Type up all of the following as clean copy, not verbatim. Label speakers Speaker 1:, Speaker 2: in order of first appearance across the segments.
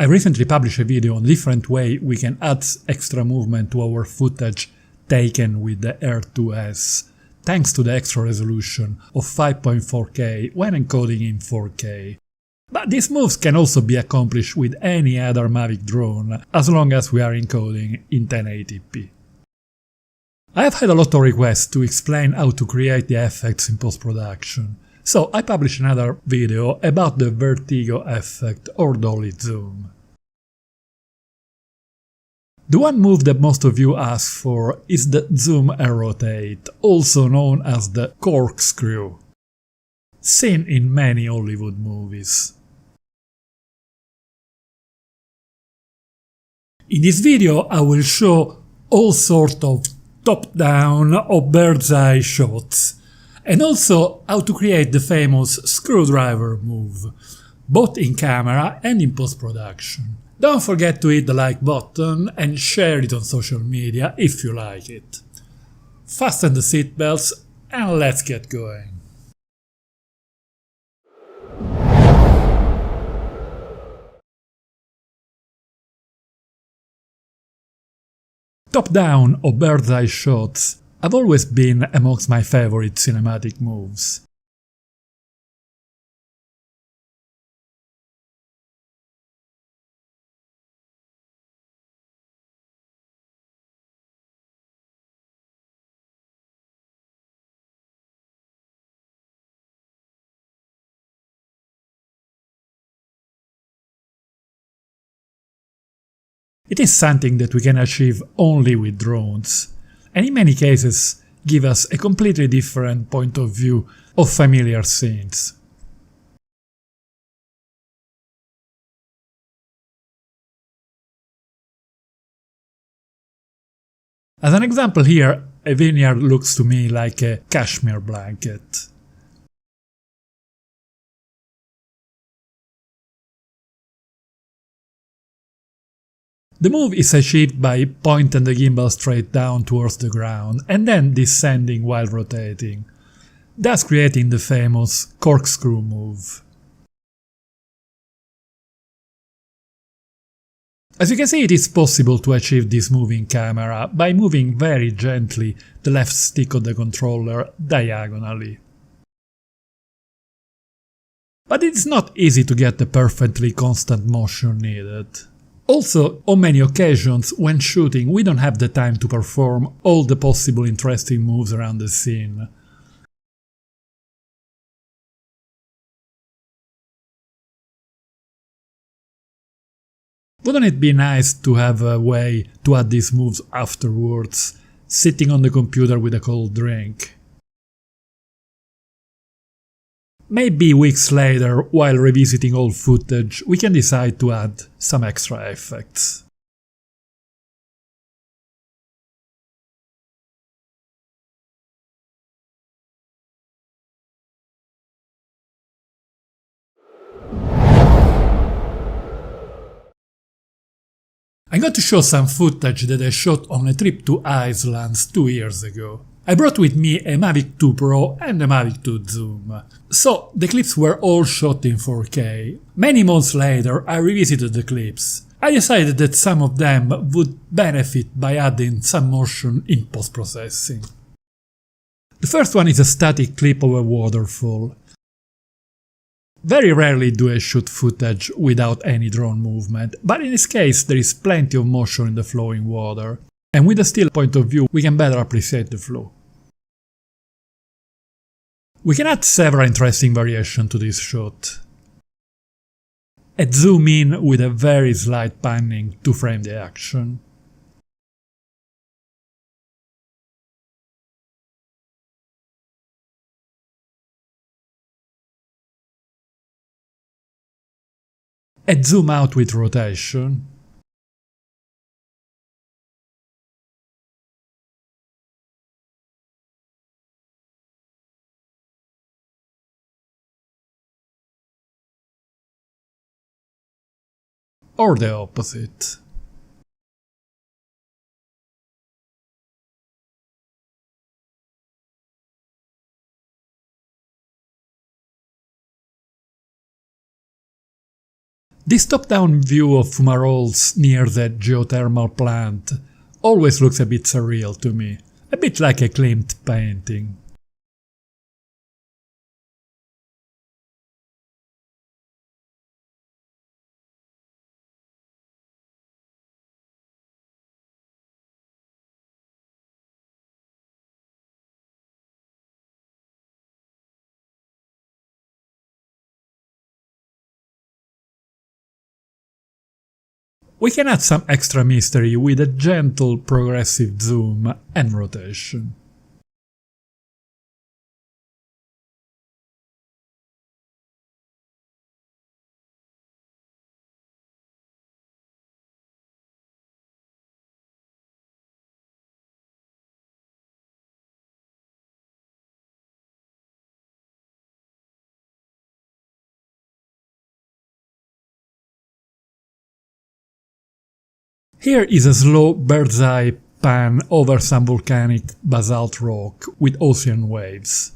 Speaker 1: I recently published a video on different way we can add extra movement to our footage taken with the Air 2S, thanks to the extra resolution of 5.4K when encoding in 4K. But these moves can also be accomplished with any other Mavic drone, as long as we are encoding in 1080p. I have had a lot of requests to explain how to create the effects in post-production, so I published another video about the vertigo effect or dolly zoom. The one move that most of you ask for is the zoom and rotate, also known as the corkscrew, seen in many Hollywood movies. In this video I will show all sorts of top-down or bird's-eye shots, and also how to create the famous screwdriver move, both in camera and in post-production. Don't forget to hit the like button and share it on social media if you like it. Fasten the seatbelts and let's get going. Top-down or bird's-eye shots have always been amongst my favorite cinematic moves. It is something that we can achieve only with drones, and in many cases give us a completely different point of view of familiar scenes. As an example here, a vineyard looks to me like a cashmere blanket. The move is achieved by pointing the gimbal straight down towards the ground and then descending while rotating, thus creating the famous corkscrew move. As you can see, it is possible to achieve this move in camera by moving very gently the left stick of the controller diagonally. But it is not easy to get the perfectly constant motion needed. Also, on many occasions when shooting we don't have the time to perform all the possible interesting moves around the scene. Wouldn't it be nice to have a way to add these moves afterwards, sitting on the computer with a cold drink? Maybe weeks later, while revisiting old footage, we can decide to add some extra effects. I'm going to show some footage that I shot on a trip to Iceland 2 years ago. I brought with me a Mavic 2 Pro and a Mavic 2 Zoom, so the clips were all shot in 4K. Many months later I revisited the clips. I decided that some of them would benefit by adding some motion in post-processing. The first one is a static clip of a waterfall. Very rarely do I shoot footage without any drone movement, but in this case there is plenty of motion in the flowing water, and with a still point of view we can better appreciate the flow. We can add several interesting variations to this shot. A zoom in with a very slight panning to frame the action. A zoom out with rotation. Or the opposite. This top-down view of fumaroles near the geothermal plant always looks a bit surreal to me, a bit like a Klimt painting. We can add some extra mystery with a gentle progressive zoom and rotation. Here is a slow bird's eye pan over some volcanic basalt rock with ocean waves.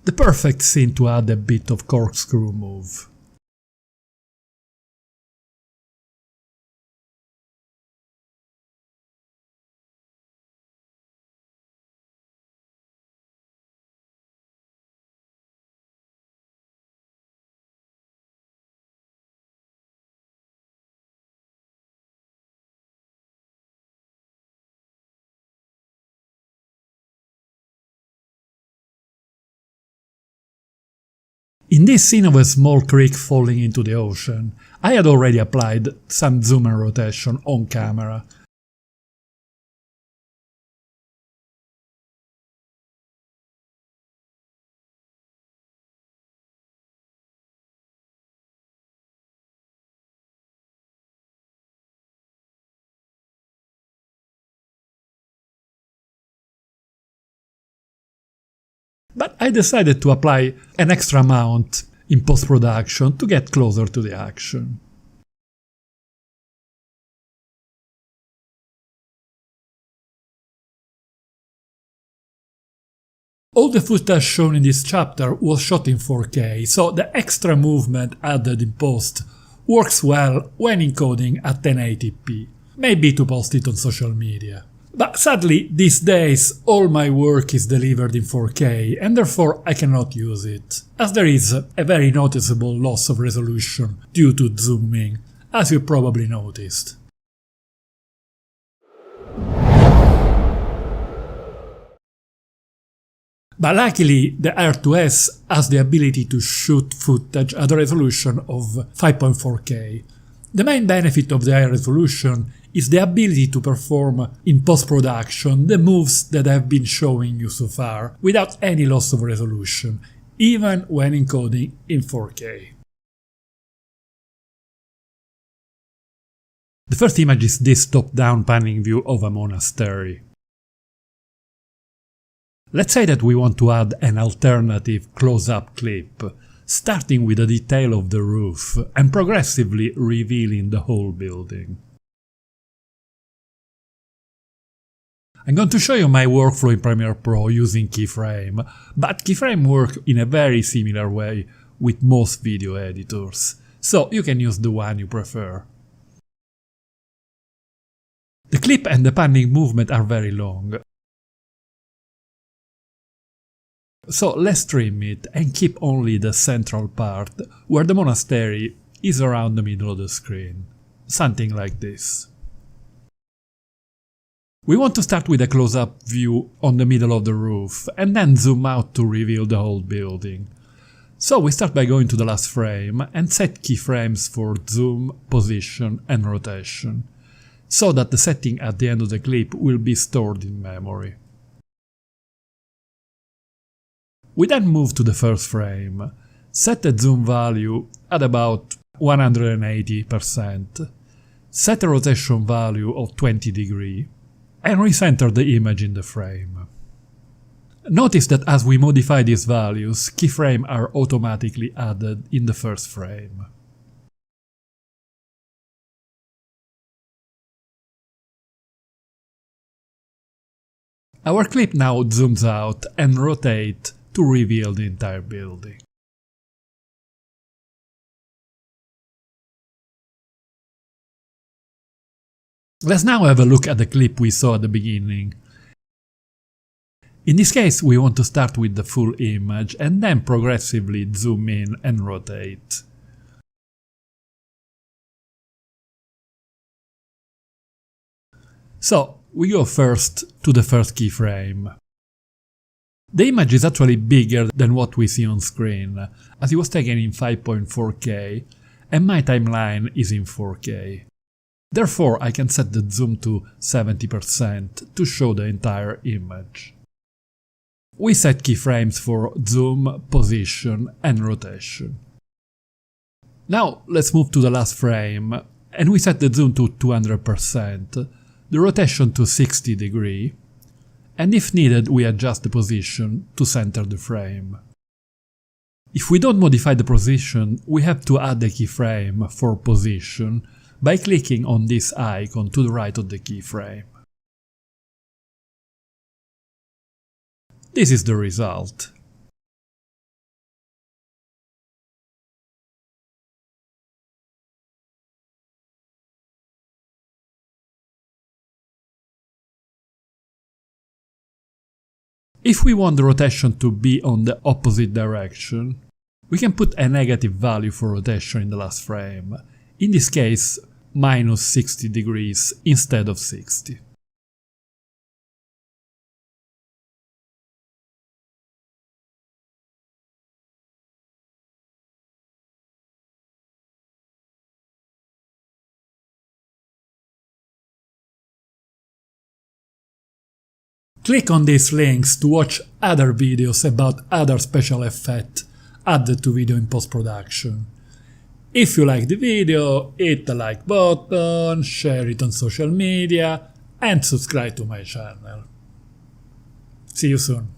Speaker 1: The perfect scene to add a bit of corkscrew move. In this scene of a small creek falling into the ocean, I had already applied some zoom and rotation on camera. But I decided to apply an extra amount in post-production to get closer to the action. All the footage shown in this chapter was shot in 4K, so the extra movement added in post works well when encoding at 1080p, maybe to post it on social media. But sadly, these days all my work is delivered in 4K and therefore I cannot use it, as there is a very noticeable loss of resolution due to zooming, as you probably noticed. But luckily, the Air 2S has the ability to shoot footage at a resolution of 5.4K. The main benefit of the high resolution is the ability to perform in post-production the moves that I've been showing you so far without any loss of resolution, even when encoding in 4K. The first image is this top-down panning view of a monastery. Let's say that we want to add an alternative close-up clip, starting with a detail of the roof and progressively revealing the whole building. I'm going to show you my workflow in Premiere Pro using keyframe, but keyframe work in a very similar way with most video editors, so you can use the one you prefer. The clip and the panning movement are very long, so let's trim it and keep only the central part, where the monastery is around the middle of the screen. Something like this. We want to start with a close-up view on the middle of the roof, and then zoom out to reveal the whole building. So we start by going to the last frame and set keyframes for zoom, position and rotation, so that the setting at the end of the clip will be stored in memory. We then move to the first frame, set the zoom value at about 180%, set a rotation value of 20 degrees, and recenter the image in the frame. Notice that as we modify these values, keyframes are automatically added in the first frame. Our clip now zooms out and rotates to reveal the entire building. Let's now have a look at the clip we saw at the beginning. In this case, we want to start with the full image and then progressively zoom in and rotate. So, we go first to the first keyframe. The image is actually bigger than what we see on screen, as it was taken in 5.4K and my timeline is in 4K. Therefore, I can set the zoom to 70% to show the entire image. We set keyframes for zoom, position and rotation. Now let's move to the last frame, and we set the zoom to 200%, the rotation to 60 degrees, and if needed we adjust the position to center the frame. If we don't modify the position, we have to add the keyframe for position by clicking on this icon to the right of the keyframe. This is the result. If we want the rotation to be on the opposite direction, we can put a negative value for rotation in the last frame, in this case minus 60 degrees instead of 60. Click on these links to watch other videos about other special effects added to video in post-production. If you like the video, hit the like button, share it on social media and subscribe to my channel. See you soon.